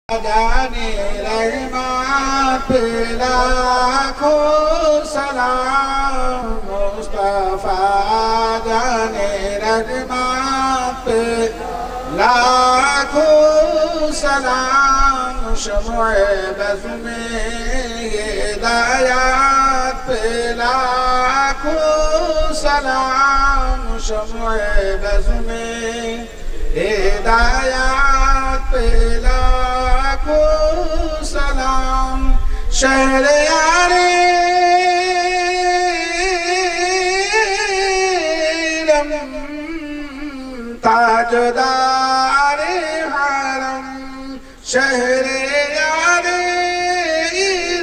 جانے رحمت پہ لاکھوں سلام مصطفیٰ جانے رحمت پہ لاکھوں سلام شمع بز میں ہدایات پہ لاکھوں سلام شمع بز میں ہدایات پہ لاکھوں سلام شہریارِ رم تاجدار حرم شہریار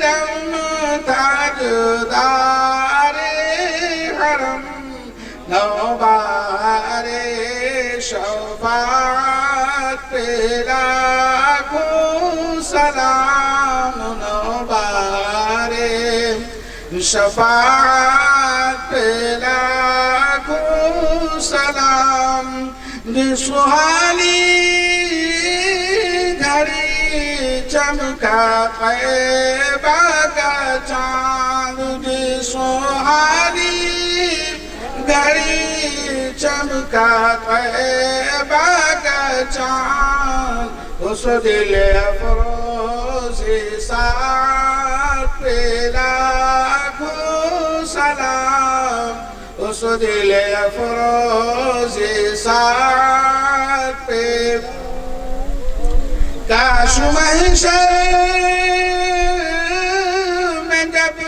رم تاجدار حرم نوبار شفاعت پہ لاکھوں سلام نوبار شفاعت پہ لاکھوں سلام سہالی گھڑی چمکا طیبہ کا چاند سہالی گھڑی چمکا طیبہ کا چاند اس دل افروز ساعت پہ لاکھوں سلام اس دل افروز ساعت پہ کاش محشر میں جب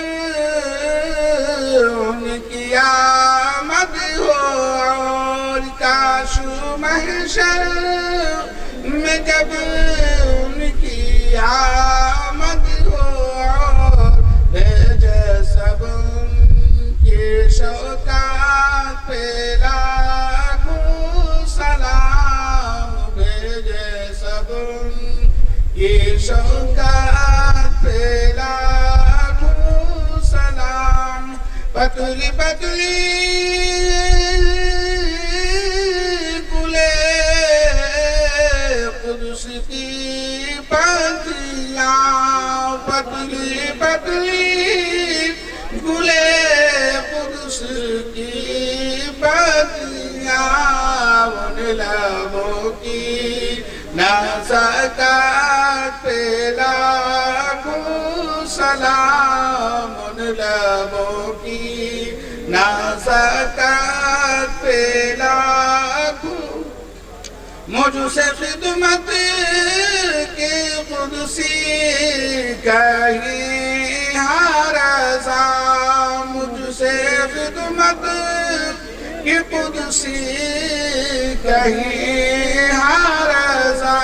ان کی آمد ہو اور کاش محشر میں جب ان کی آمد ہو اور بھیجے سب ان کی شوکات پہ لاکھوں سلام بھیجے سب ان کی شوکات پہ لاکھوں سلام پتلی پتلی قدس کی پتیاں پتلی پتلی گلے قدس کی پتیاں ان لبوں کی نازکات پہ لاکھوں سلام ان لبوں کی نازکات پہ لاکھوں مجھ سے خدمت کی قدسی کہیں ہر رضا مجھ سے خدمت کی قدسی کہیں ہر رضا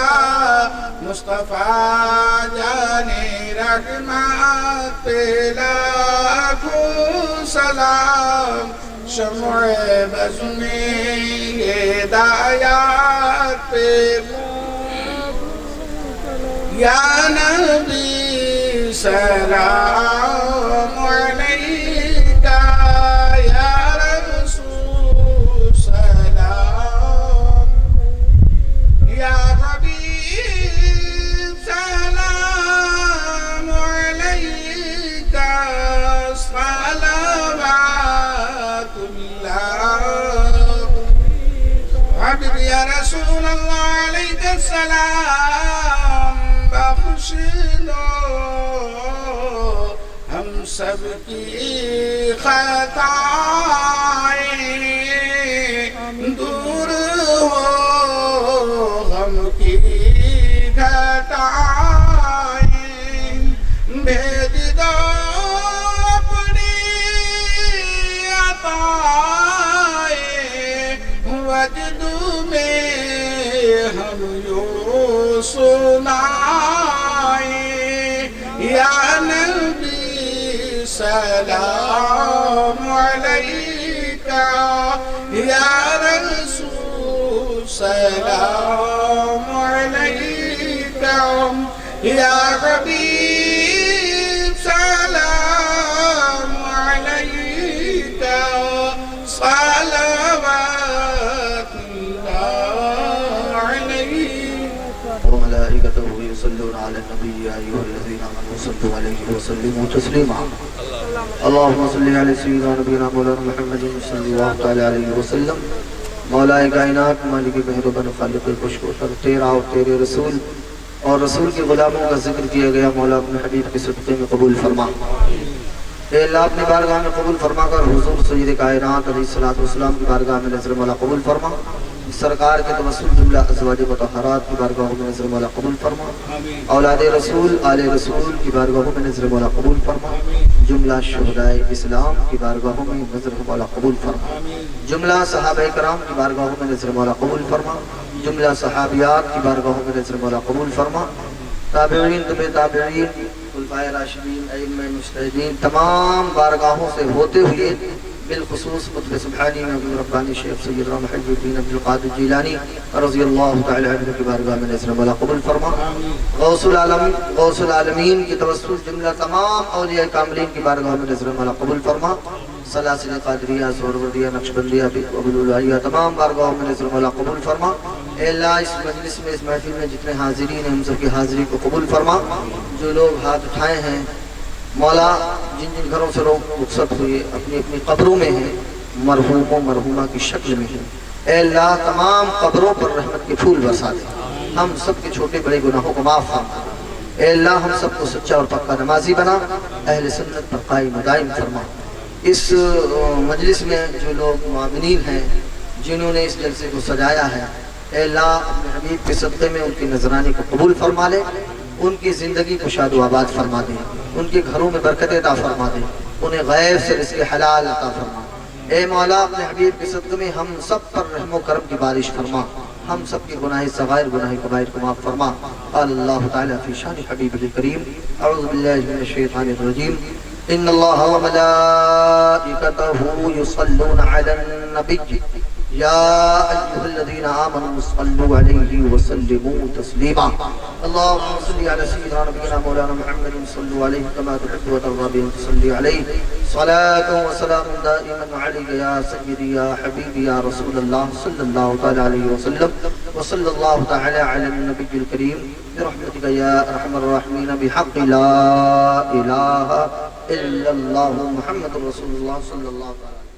مصطفیٰ جانے رحمت پہ لاکھوں سلام شمع بز میں ہدایات پہ یا نبی سلام علیکہ یا رسول سلام یا حبیب سلام علیکہ صلوات حبیب یا رسول اللہ علیہ السلام بخش لو ہم سب کی خطائیں دور ہو غم کی گھٹائیں بھیج دو اپنی عطائیں وجد میں ہم یوں سنائیں یا نبی سلام علیکہ یا رسول سلام علیکہ یا حبیب سلام علیکہ صلوات اللہ علیہ على النبي يا أيها الذين آمنوا صلوا عليه وسلموا تسليما اللهم صل على سيدنا نبينا مولانا محمد صلى الله تعالى عليه وسلم مولا کائنات مالک مہربان خالق خوشگوار تیرا اور تیرے رسول اور رسول کے غلاموں کا ذکر کیا گیا مولا اپنے حبیب کے صدقے میں قبول فرما اے اللہ اپنی بارگاہ میں قبول فرما کر حضور سید کائنات علیہ الصلوۃ والسلام کی بارگاہ میں نظر مولا قبول فرما سرکار کے توسل جملہ ازواج مطہرات کی بارگاہوں میں نظر مولا قبول فرما اولاد رسول آل رسول کی بارگاہوں میں نظر مولا قبول فرما جملہ شہدائے اسلام کی بارگاہوں میں نظر مولا قبول فرما جملہ صحابہ کرام کی بارگاہوں میں نظر مولا قبول فرما جملہ صحابیات کی بارگاہوں میں نظر مولا قبول فرما تابعین تبع تابعین خلفائے راشدین ائمہ مجتہدین تمام بارگاہوں سے ہوتے ہوئے بالخصوص قطب سبحانی نبی ربانی شیخ سیدنا محی الدین عبد القادر جیلانی رضی اللہ تعالی عنہ کی بارگاہ میں نظر مولا قبول فرما غوث العالمین کی توسل جملہ تمام اولیاء کاملین کی بارگاہ میں نظر مولا قبول فرما سلاسل قادریہ سہروردیہ نقشبندیہ ابوالعالیہ تمام بارگاہوں میں نظر مولا قبول فرما اے اللہ اس مجلس میں اس محفل میں جتنے حاضرین ہیں ہم سب کی حاضری کو قبول فرما جو لوگ ہاتھ اٹھائے ہیں مولا جن جن گھروں سے لوگ رخصت ہوئے اپنی اپنی قبروں میں ہیں مرحوم و مرحومہ کی شکل میں ہیں اے اللہ تمام قبروں پر رحمت کے پھول برسا دے ہم سب کے چھوٹے بڑے گناہوں کو معاف فرما اے اللہ ہم سب کو سچا اور پکا نمازی بنا اہل سنت پر قائم و دائم فرما اس مجلس میں جو لوگ معاونین ہیں جنہوں نے اس جلسے کو سجایا ہے اے اللہ اپنے حبیب کے صدقے میں ان کی نذرانی کو قبول فرما لے ان کی زندگی کو شاد و آباد فرما دے ان کے گھروں میں برکت عطا فرما دے انہیں غیب سے رزق حلال عطا فرما اے مولا اپنے حبیب کے صدقے میں ہم سب پر رحم و کرم کی بارش فرما ہم سب کے گناہ صغائر گناہ کبائر کو معاف فرما قال اللہ تعالی فی شان حبیب الکریم اعوذ باللہ من الشیطان الرجیم ان اللہ وملائکتہ یصلون علی النبی یا ایہا الذین آمنوا صلوا علیہ وسلموا تسلیما اللہم صلی علی سیدنا نبینا مولانا محمد صلوا علیہ کما تحب وترضى بهم صلی علیہ صلاة وسلام دائما علیک یا سیدی یا حبیبی یا رسول اللہ صلی اللہ تعالی علیہ وسلم وصلی اللہ تعالی علی النبی الکریم برحمتک یا ارحم الراحمین بحق لا الہ الا اللہ محمد رسول اللہ صلی اللہ تعالی